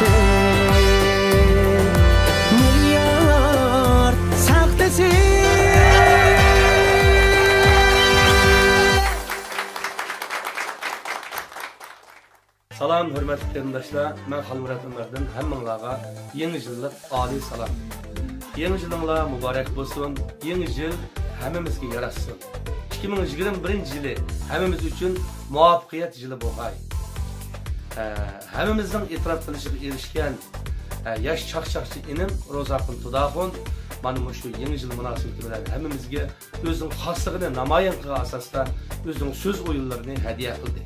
sahnesi, milyar sahnesi. Salam hürmetli qarindoshlar, men Xalmurat Umardan hammanglarga yangi yillik oliy salom. Yangi yilinglar muborak bo'lsin. Yangi yil hammamizga yarashsin. 2021-yili hammamiz uchun muvaffaqiyat yili bo'lg'ay. Hammamizning e'tirof qilishiga erishgan yosh chaqchaqchi inim Ro'zaxon Tudaxon mana shu yangi yil munosabati bilan hammamizga o'zining xosligini namoyon qilgan asosda o'zining so'z o'yinlarini hadya qildi.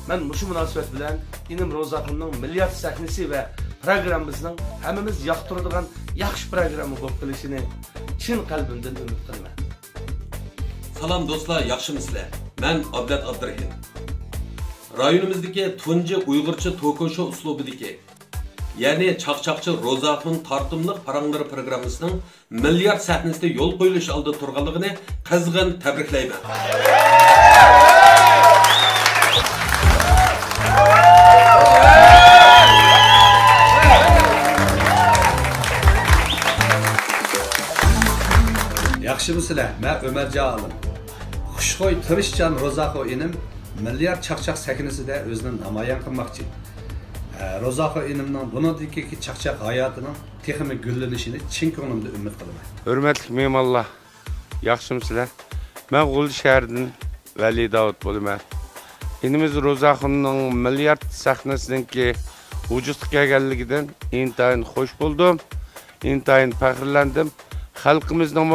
Ben bu münasebet bilen inim Ro'zaxonning milliyat sahnesi ve programımızın hammamiz yoqtiradigan yaxshi programma bo'lib qilishini chin qalbimdan umid qilaman. Salam do'stlar, yaxshimisizlar? Men Abdat Abdurahim. Rayonimizdagi tunji Uyg'urcha toko show uslubidagi, ya'ni Chaqchaqchi Ro'zaxon tartimliq paranglari programmasining milliyat sahnesida yo'l qo'yilishi oldida turganligini qizg'in tabriklayman. Yaxşımısılar, mən Ömər Cəalım. Xuşxoy, tırışcan Ro'zaxon inim milyar çaqçaq sahnəsində özünü namoyon qilmoqchi. Ro'zaxon inimning buningdagi chaqchaq hayotining texnik gullanishini chin ko'nglimda umid qilaman. Hurmatli mehmonlar, yaxshimisizlar? Men G'ul shahridan Vali Davud bo'laman. Inimiz Ro'zaxonning milyar sahnasidagi vujudga kelganligidan intayin xush bo'ldim, intayin faxrlandim. Xalqimizning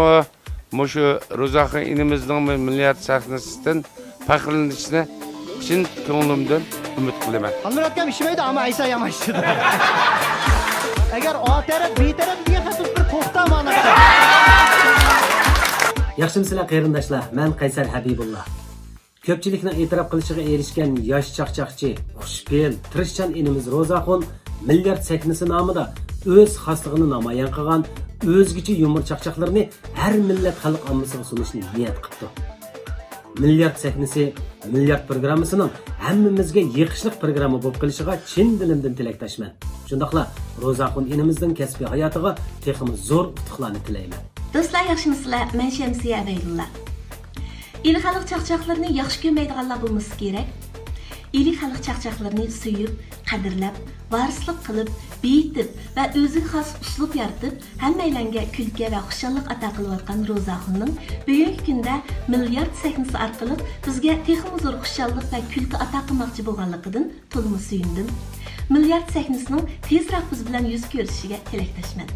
Muşu Ro'zaxon inimizning milliyat sahnasidan faxrlanishni chin ko'nglimdan umid qilaman. Xalmuratga ishmaydi, ammo Aysa yamashdi. Agar O taraf, B taraf degan xatib bir to'xtamani. Yaxshimisizlar qarindoshlar, men Qaysar Habibullah. Ko'pchilikning e'tirof qilishiga erishgan yosh chaqchaqchi, xushfe'l, tirishchan inimiz Ro'zaxon milliyat sahnasi nomida o'z xosligini namoyon qilgan o'zgacha yumor chaqchaqlarni har millat xalq ommasiga sunishni niyat qildi. Milliyat sahnasi, milliyat programmasining hammamizga yiqishliq programma bo'lib qilishiga chin dilimdan tilakdoshman. Shundaqla Ro'zaxon inimizning kasbiy hayotiga teximiz zo'r utuqlarni tilayman. Do'stlar, yaxshimisizlar? Men Shamsiya Abayullah. İli xalq chaqchaqlarini yaxshi ko'rmaydiganlar bo'lmasa kerak. İli xalq chaqchaqlarini suyib, qadrlab, varislik qilib, beyitib va o'ziga xos uslub yaratib, hammalarga kulki va xushallik ato qilayotgan Ro'zaxonning bugungi kunda milliyat sahnasi orqali bizga texnik zo'r xushallik va kulki ato qilmoqchi bo'lganligidan to'liq suyundim. Milliyat sahnasining tezroq biz bilan yuz ko'rishiga tilakdoshman.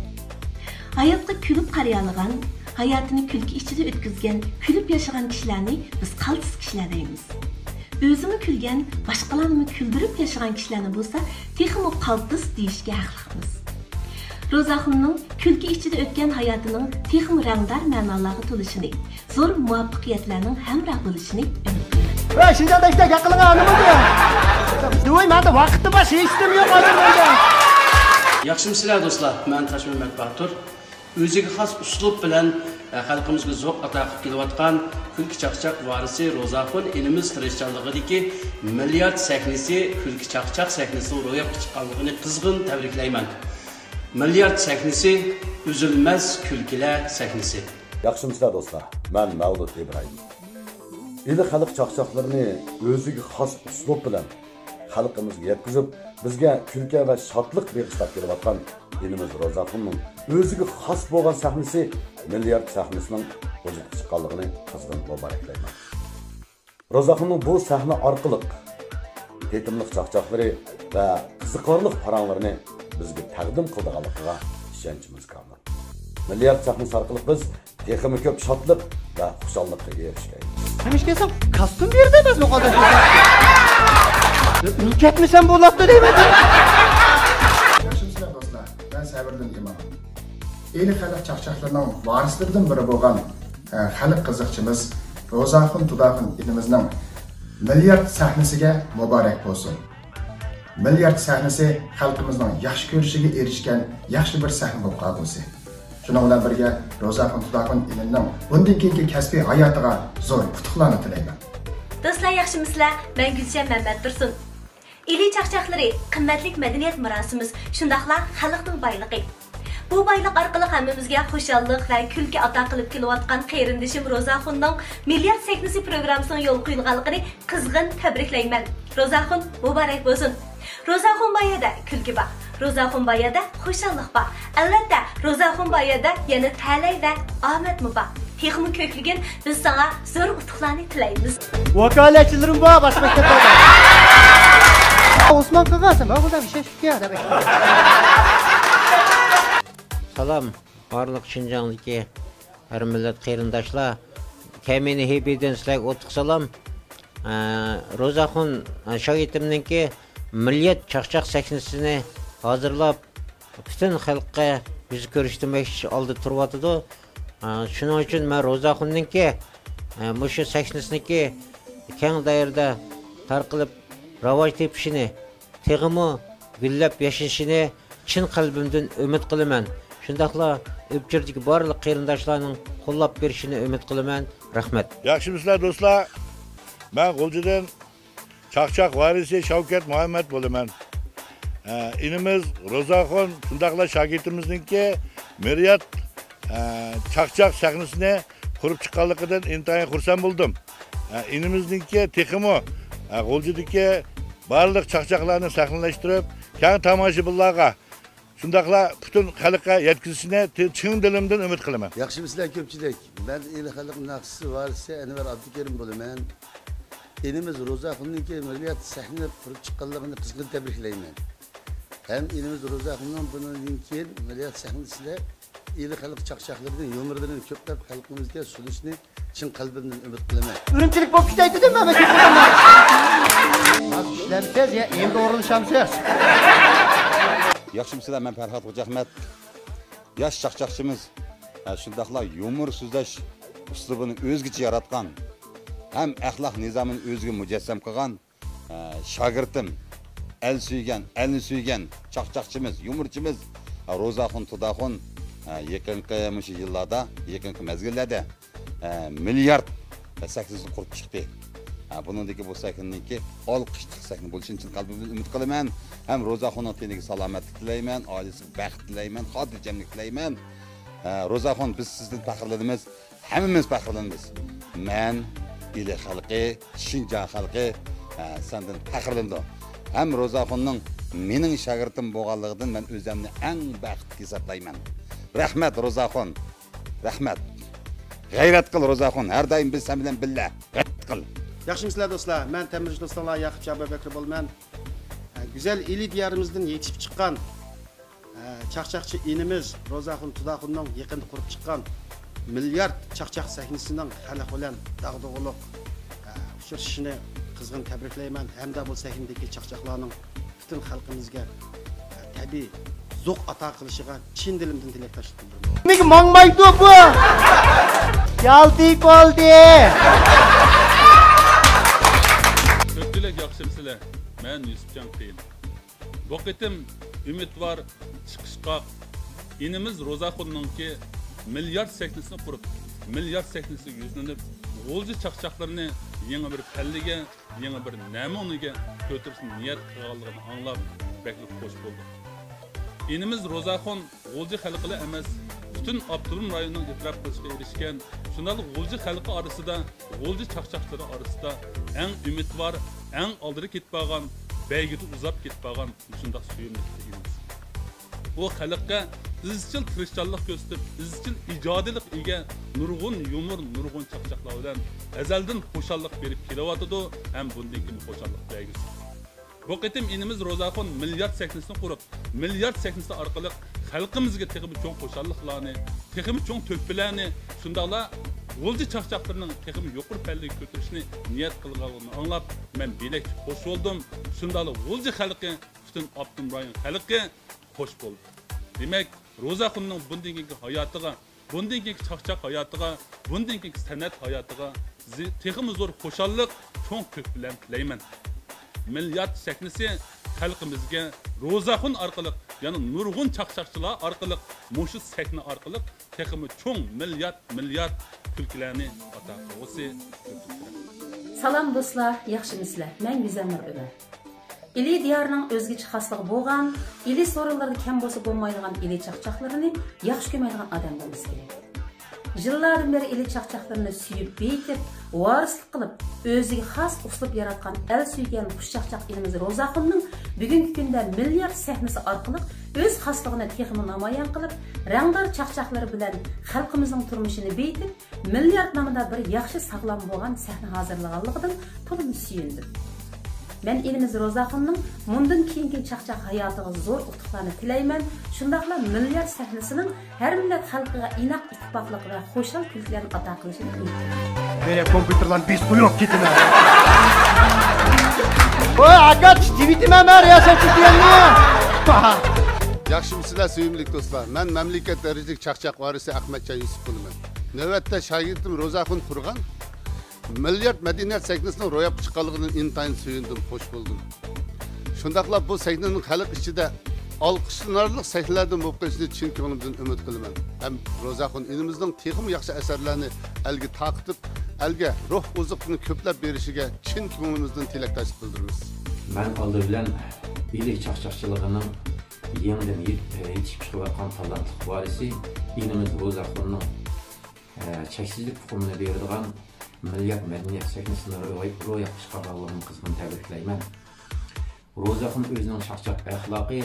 Hayotga kulib qarayolgan, hayotini kulki ichida o'tkazgan, kulib yashagan kishilarni biz qaltis kishilar deymiz. Özümü külgen, başkalarını küldürüp yaşayan kişilerine bulsa, texmi qaltis deyishga haqliqmiz. Ro'zaxonning külki ichida o'tgan hayotining texmi rangdor ma'nolarga to'lishini, zo'r muvaffaqiyatlarning hamroh bo'lishini umid qilaman. Voy, shunday ishda gaqilga nima bu? Voy, menda vaqtim bor, hechim yo'q hozir menda. Yaxshimisizlar do'stlar? Men Tashmimat Batur. O'ziga xos uslub bilan xalqimizga zo'q ato qilib kelayotgan kulki chaqchaq varisi Ro'zaxon inimiz tirishchanligidagi milliyat sahnasi, kulki chaqchaq sahnasining ro'yobga chiqqanligini qizg'in tabriklayman. Milliyat sahnasi uzilmas kulkilar sahnasi. Yaxshimisizlar do'stlar? Men Mavlud Ibrohim. İli xalq chaqchaqlarini o'ziga xos uslub bilan xalqimizga yetkazib, bizga kulki va shodlik bag'ishlab kelayotgan inimiz Ro'zaxonning o'ziga xos bo'lgan sahnasi milliyat sahnasining vujudga chiqqanligini qizg'in muboraklayman. Ro'zaxonning bu sahna orqali tetimliq chaqchaqlari va qiziqarli paranglarini bizga taqdim qilganligiga ishonchimiz komil. Milliyat sahnasi orqali biz texmi ko'p shodlik va xushallikka erishaylik. Hamish kelsam, kostyum berdingiz bu qadar. Ketmisam bo'ladi deyman. Yaxshimisizlar do'stlar? Men Sabirdin Imom. Eli xalq chaqchaqlarining varislaridan biri bo'lgan xalq qiziqchimiz Ro'zaxon Tudaxon ilimizning milliyat sahnasiga muborak bo'lsin. Milliyat sahnasi xalqimizning yaxshi ko'rishiga erishgan yaxshi bir sahna bo'lib qoldi. Shuning bilan birga Ro'zaxon Tudaxon ilimining bundan keyingi kasbiy hayotiga zo'r qutuqlarni tilayman. Do'stlar, yaxshimisizlar? Men Gulshan Mamad Tursun. İli çaqçaqları qimmatlik madaniyat mirosimiz, shundaqla xalqning boyligi. Bu boyliq orqali hammamizga xushallik va kulki ato qilib kelayotgan qarindishim Ro'zaxonning milliard sahnasi programmasining yo'l qo'yilganligini qizg'in tabriklayman. Ro'zaxon muborak bo'lsin. Ro'zaxon boyada kulki bor. Ro'zaxon boyada xushallik bor. Albatta, Ro'zaxon boyada yana talay va omad bor. Texmi ko'kligin biz sana zo'r utuqlarni tilaymiz. Vakolatchilarim bor bosh maktabda. Osman qog'asi, men bundan bir şey shikaya deb. Salam, barliq Şinjan'daki her millet qarindoshlar. Kemini hepiden sizlarga o'tiq salam. Ro'zaxon shogirdimninki milliard chaqchaq sahnasini hozirlab butun xalqqa yuz ko'rsatmoqchi oldi turyapti. Shuning uchun men Ro'zaxonninki mushu sahnasiniki keng doirada tarqalib rivoj tepishini, teg'imi gullab yashashini chin qalbimdan umid qilaman. Shundaqla o'pchirdagi barliq qarindoshlarning qo'llab berishini umid qilaman. Rahmat. Yaxshimisizlar do'stlar? Men G'uljidan Chaqchaq varisi Shavkat Muhammad bo'laman. Inimiz Ro'zaxon shundaqla shogirdimizningki milliard Chaqchaq sahnasini qurib chiqqanligidan intayin xursand bo'ldim. Inimizningki texmi G'uljidagi barliq chaqchaqlarni sahnalashtirib, keng tomoshabinlarga shundaqla butun xalqqa yetkazishini chin dilimdan umid qilaman. Yaxshimisizlar ko'pchilik? Men el xalq naqsi varisi Anvar Abdukarim bo'laman. Elimiz Ro'zaxonniki milliard sahna qurib chiqqanligini qizg'in tabriklayman. Hem elimiz Ro'zaxonning bundan keyin milliard sahnasida el xalq chaqchaqlarining yomiridan ko'plab xalqimizga sunishni chin qalbimdan umid qilaman. Ürümchilik bo'lib ketaydi-da, mana shu. İşlemsiz ya, endi o'rinlashamsiz. Yaxshimisizlar, men Farhod Xo'jahmad. Yosh chaqchaqchimiz shundaqla yumor so'zlash uslubini o'zgacha yaratgan, ham axloq nizomini o'ziga mujassam qilgan shogirdim, el suygan, elni suygan chaqchaqchimiz, yumorchimiz Ro'zaxon Tudaxon yaqinqi mushu yillarda, yaqinqi mezgillarda milliard sahnasini qurib chiqdi. Buningdagi bu sahnaniki olqishli sahna bo'lishini chin qalbimdan umid qilaman. Ham Ro'zaxonning teniga salomatlik tilayman, oilasiga baxt tilayman, xotirjamlik tilayman. Ro'zaxon, biz sizdan faxrlanamiz, hammamiz faxrlanamiz. Men ili xalqi, Şinjan xalqi sendan faxrlandim. Ham Ro'zaxonning mening shogirdim bo'lganligidan men o'zimni eng baxtli hisoblayman. Rahmat Ro'zaxon. Rahmat. G'ayrat qil Ro'zaxon, har doim biz sen bilan birga. G'ayrat qil. Yaxshimisizlar do'stlar? Men Temurji do'stlar Yaqub Jabarbekir bo'laman. Güzel ili diyarimizdan yetishib chiqqan chaqchaqchi inimiz Ro'zaxon Tudaxonning yaqinda qurib chiqqan milliard chaqchaq sahnasining xalq bilan dag'dug'iliq uchrashishini qizg'in tabriklayman. Hamda bu sahnadagi chaqchaqlarning butun xalqimizga tabiiy zo'q ato qilishiga chin dilimdan tilakdoshlik bildiraman. Nimaga mangmaydi bu? Yaltik bo'ldi. Ko'pchilik yaxshimisizlar? Men Yusufjon Qiyin. Bu qitim umidvor chiqishqoq inimiz Ro'zaxonningki milliard sahnasini qurib, milliard sahnasiga yuzlanib, G'ulji chaqchaqlarini yangi bir palliga, yangi bir namunaga ko'tarishni niyat qilganligini anglab, bekli xo'sh bo'ldi. Inimiz Ro'zaxon G'ulji xalqiga emas, butun Abdulum rayonining e'tirof qilishiga erishgan, shunday G'ulji xalqi orasida, G'ulji chaqchaqlari orasida eng umidvor, eng oldira ketib qolgan, baygida uzab ketib qolgan shunday suyumli inimiz. Bu xalqqa izchil tirishchanlik ko'rsatib, izchil ijodiylik ega nurg'un yumor, nurg'un chaqchaqlar bilan azaldan xushallik berib kelyotdi, ham bundan keyin xushallik baygisi. Bu qitim inimiz Ro'zaxon milliard sahnasini qurib, milliard sahnasi orqali xalqimizga texmi cho'ng xushalliklarni, texmi cho'ng to'plarni, shundaqla G'ulji chaqchaqlarining texmi yuqori pallaga ko'tarishni niyat qilganligini anglab, men belak xo'sh bo'ldim. Shundaqla G'ulji xalqi, butun Abdum rayon xalqi xo'sh bo'ldi. Demak, Ro'zaxonning bundan keyingi hayotiga, bundan keyingi chaqchaq hayotiga, bundan keyingi san'at hayotiga texmi zo'r xushallik, cho'ng ko'p bilan tilayman. Milliard sahnasi xalqimizga Ro'zaxon orqali, ya'ni nurg'un chaqchaqchilar orqali, mushu sahna orqali texmi cho'ng milliard kulkilarni ato qilsa. Salam do'stlar, yaxshimisizlar? Men Gizamlar Ömer. İli diyarının özgüçü xaslығы болған, ili sorunlarda kam bolsa bolmaydigan ili çaqçaqlarını yaxşı köməydigan adam bolması gerek. Yıllardan beri ili çaqçaqlarını suyup beyitip, varislik qılıp, özüge xas uslub yaratqan el suygan xush çaqçaq elimiz Rozaxunning bugungi kunda milliard sahnasi orqali öz xaslığını texmi namoyon qilib, rangdor çaqçaqlari bilan xalqimizning turmushini beyitib, milliard nomida bir yaxshi saqlam bo'lgan sahna hozirlaganligidan to'liq suyundim. Ben elimiz Rozaxunning bundan keyingi çaqçaq hayotiga zo'r utuqlarni tilayman. Shundaqla milliard sahnasining har millat xalqiga inoq ittifoqlik va xo'shal kulkilarni ato qilishini umid. Böyle kompüterden biz koyup gitme. Oy akaç tweetime mer ya sen diyenni. Yaxshimsizlar suyimli do'stlar. Men mamlakat darajalik chaqchaq varisi Ahmadjon Yusufovman. Navbatda shogirdim Rozaxun qurgan milliard madaniyat sahnasining ro'yobga chiqqanligidan intayin suyundim, xo'sh bo'ldim. Shundaqla bu sahnaning xalq ichida olqishlanarli sahnalardan bo'lib qolishini chin ko'nglimdan umid qilaman. Ham Rozaxun elimizning texnik yaxshi asarlarni elga taqitib, elga ruh oziqini ko'plab berishiga chin ko'nglimizdan tilakdoshlik bildiramiz. Men oldi bilan ili chaqchaqchiligining yangidan yetishib chiqayotgan talantli varisi elimiz Rozaxunning cheksizlik huquqini beradigan milliard madaniyat sahnasini ro'yobga chiqarganligini qizg'in tabriklayman. Rozaxun o'zining chaqchaq axloqi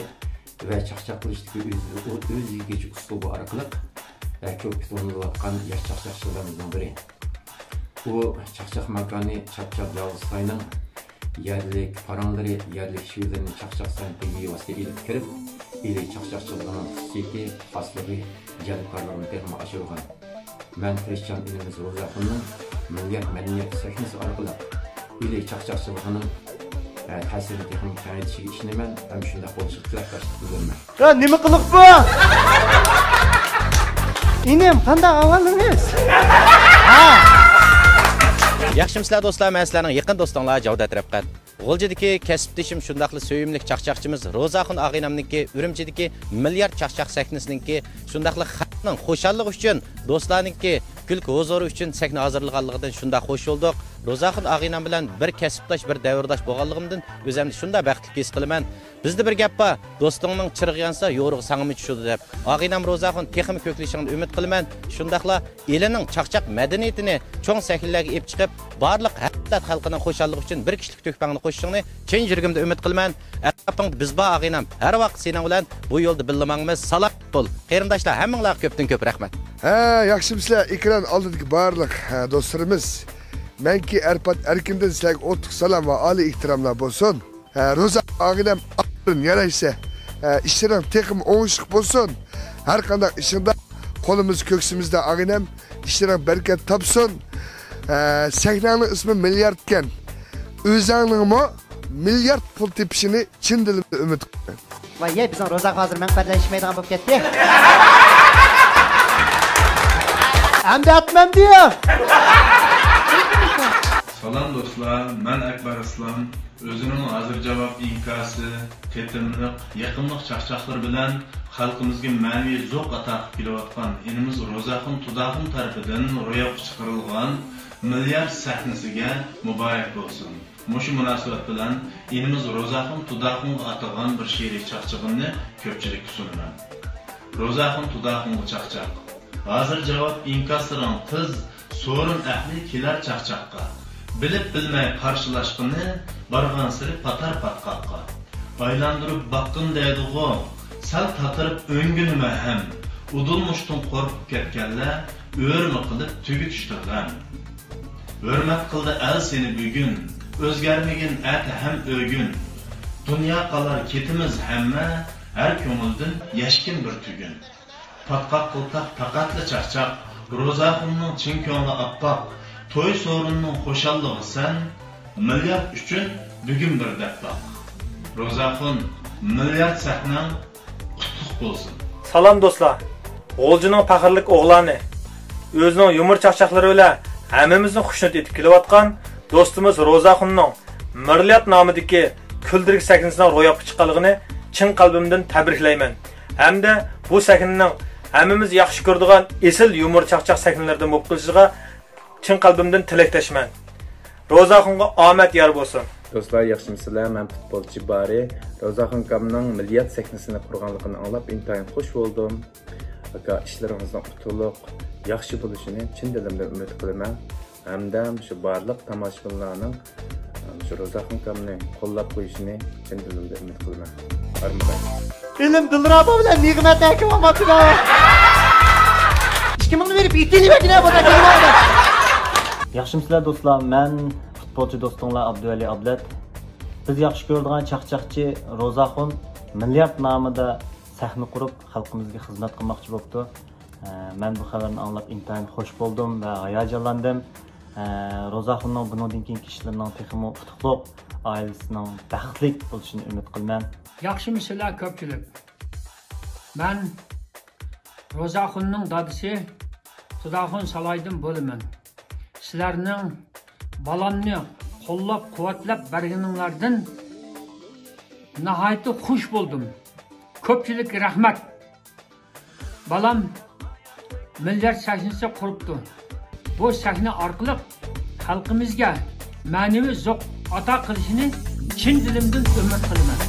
va chaqchaq qilishdagi o'ziga uslubi orqali ko'p tutilmayotgan yosh chaqchaqchilarimizning biri. U chaqchaq makoni chaqchaq Yolg'izxoyning yerlik paranglari, yerlik shivirlarini chaqchaq san'atiga bevosita ilib kirib, ili chaqchaqchiligining xususiyati, xosligi, jalbkorligini texmi oshirgan. Men Tirishchan elimiz Rozaxunning milliard madaniyat sahnasi orqali ili chaqchaqchiligining ta'sirini texnik kengaytishiga ishonaman, ham shunday bo'lishini tilakdoshlik bildiraman. Ya nima qiliq bu? İnim qanday ahvolingiz? Yaxshimsizlar do'stlar, men sizlarning yaqin do'stinglar Javdat Rafqat. G'o'ljidagi kasbdeshim shundaqli so'yimlik chaqchaqchimiz Rozaxun og'inamniki Urumchidagi milliard chaqchaq sahnasiningki shundaqli xalqning xo'shalligi uchun, do'stlarningki kulki huzuri uchun sahna hozirlaganligidan shunda xo'sh bo'ldik. Rozaxun og'inam bilan bir kasbdosh, bir davrdosh bo'lganligimdan o'zimni shunda baxtli his qilaman. Bizda bir gap bor, do'stingning chirig'i yansa yo'rug'i sangimi tushadi deb. Og'inam Rozaxun texnik ko'klishini umid qilaman. Shundaqla elining chaqchaq madaniyatini cho'ng sahnalarga olib chiqib, barliq hayot xalqining xo'shalligi uchun bir kishilik to'kpangni qo'shishingni chin yuragimda umid qilaman. Aqaping biz bor og'inam. Har vaqt sening bilan bu yo'lda billamangmiz. Salom bo'l. Qarindoshlar, hammanglarga ko'pdan ko'p rahmat. Yaxshimsizlar, ekran oldidagi barliq do'stlarimiz. Menki Erpat Erkin'den sizlerge otuk salam ve ali ihtiramlar bolsun. Roza ağinem ağırın yaraysa, işlerin tekim oğuşluk bolsun. Her kandak işinde kolumuz köksümüzde ağinem, işlerin bereket tapsın. Sahnanın ismi milyardken, özanın mı milyard pul tepişini Çin dilimde ümit kılın. Vay ye bizim Roza hazır menfaatleşmeydiğen bu ketdi. Hem de atmam diyor. Salam dostlar, men Akbar Aslan. Özünün hazır cevap inkası, ketimlik, yakınlık çaqchaqlar bilan xalqimizga ma'naviy zo'q ato qilib kelayotgan elimiz Rozaxun Tudaxun tarafidan ro'yobga chiqarilgan milliard sahnasiga muborak bo'lsin. Mushu munosabat bilan elimiz Rozaxun Tudaxunga atalgan bir she'riy chaqchig'imni ko'pchilikka sunaman. Rozaxun Tudaxunga chaqchaq. Hazır cevap inkasıran qiz so'rin ahli kelar chaqchaqqa. Bilib bilmay qarshilashqini bargan siri patar patqaqqa. Aylandırıp baqqın deydiğo, sal tatırıp öngünüme hem. Udulmuştun qorqib ketkenler, öğürmü qılıp tügü tüştürgen. Hürmet qıldı el seni bugün, özgermegin eti hem ögün. Dünya qalar ketimiz hemme, her kömüldün yeşkin bir tügün. Patqaq qıltaq taqatlı çaqçaq, Rozaxunning chin ko'ngli appoq. To'y sorunning xo'shallig'i sen, milliard uchun bugun bir dabbaq. Rozaxun milliard sahnang qutlug' bo'lsin. Salom do'stlar. G'o'ljining faxrlik o'g'loni, o'zining yumor chaqchaqlari bilan hammamizni xushnud etib kelayotgan do'stimiz Rozaxunning milliard nomidagi kuldirik sahnasidan ro'yobga chiqqanligini chin qalbimdan tabriklayman. Hamda bu sahnaning hammamiz yaxshi ko'radigan esil yumor chaqchaq sahnalardan bo'lib qolishiga chin qalbimdan tilakdoshman. Rozaxunga omad yor bo'lsin. Do'stlar, yaxshimisizlar? Men futbolchi Bari Ro'zaxon akamning milliyat sahnesini qurganligini anglab intayin xush bo'ldim. Aka, ishlaringizning utuliq, yaxshi bo'lishini chin dilimdan umid qilaman. Hamda shu barliq tomoshabinlarning shu Ro'zaxon akamni qo'llab qo'yishini chin dilimdan umid qilaman. Armaqay. Ilim Dilrabo bilan Nig'mat aka olmoqda. 2000 verib itilibagina bo'ladi. Yaxshimisizlar do'stlar? Men futbolchi do'stinglar Abduvali Ablat. Biz yaxshi ko'radigan chaqchaqchi Ro'zaxon milliard nomida sahna qurib xalqimizga xizmat qilmoqchi bo'libdi. Men bu xabarni anglab intayin xush bo'ldim va hayajonlandim. Ro'zaxonning bundan keyingi ishlarining texmo qutuqliq, oilasining baxtli bo'lishini umid qilaman. Yaxshimisizlar ko'pchilik? Men Ro'zaxonning dadisi Xudoxon Saloydin bo'laman. Sizlarning balamni qo'llab quvvatlab berganinglardan nihoyatda xush bo'ldim. Ko'pchilik rahmat. Balam milliard sahnasi quribdi. Bu sahna orqali xalqimizga ma'naviy zo'q ato qilishini chin dilimdan umid qilaman.